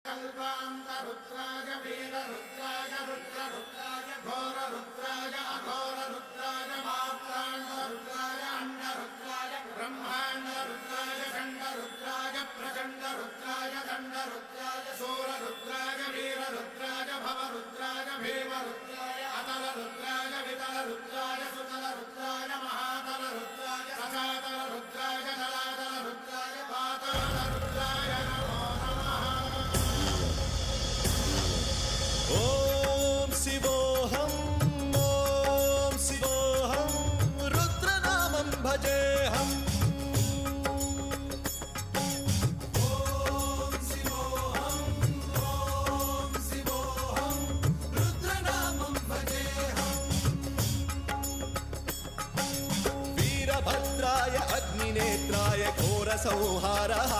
कल्पान्तरुद्राय वीररुद्राय रुद्ररुद्राय घोररुद्राय अघोररुद्राय मात्राण्डरुद्राय अण्डरुद्राय ब्रह्माण्डरुद्राय खण्डरुद्राय प्रचण्डरुद्राय दण्डरुद्राय शूररुद्राय वीररुद्राय भवरुद्राय भीमरुद्राय अतलरुद्राय वितलरुद्राय सुतलरुद्राय महातलरुद्राय सचातलरुद्राय जलातलरुद्राय पातालरुद्राय नमो नमः। ओम शिवोऽहं रुद्रनामं भजेऽहम्। ओम शिवोऽहं रुद्रनामं भजेऽहम्। वीरभद्राय अग्निनेत्राय घोरसंहारः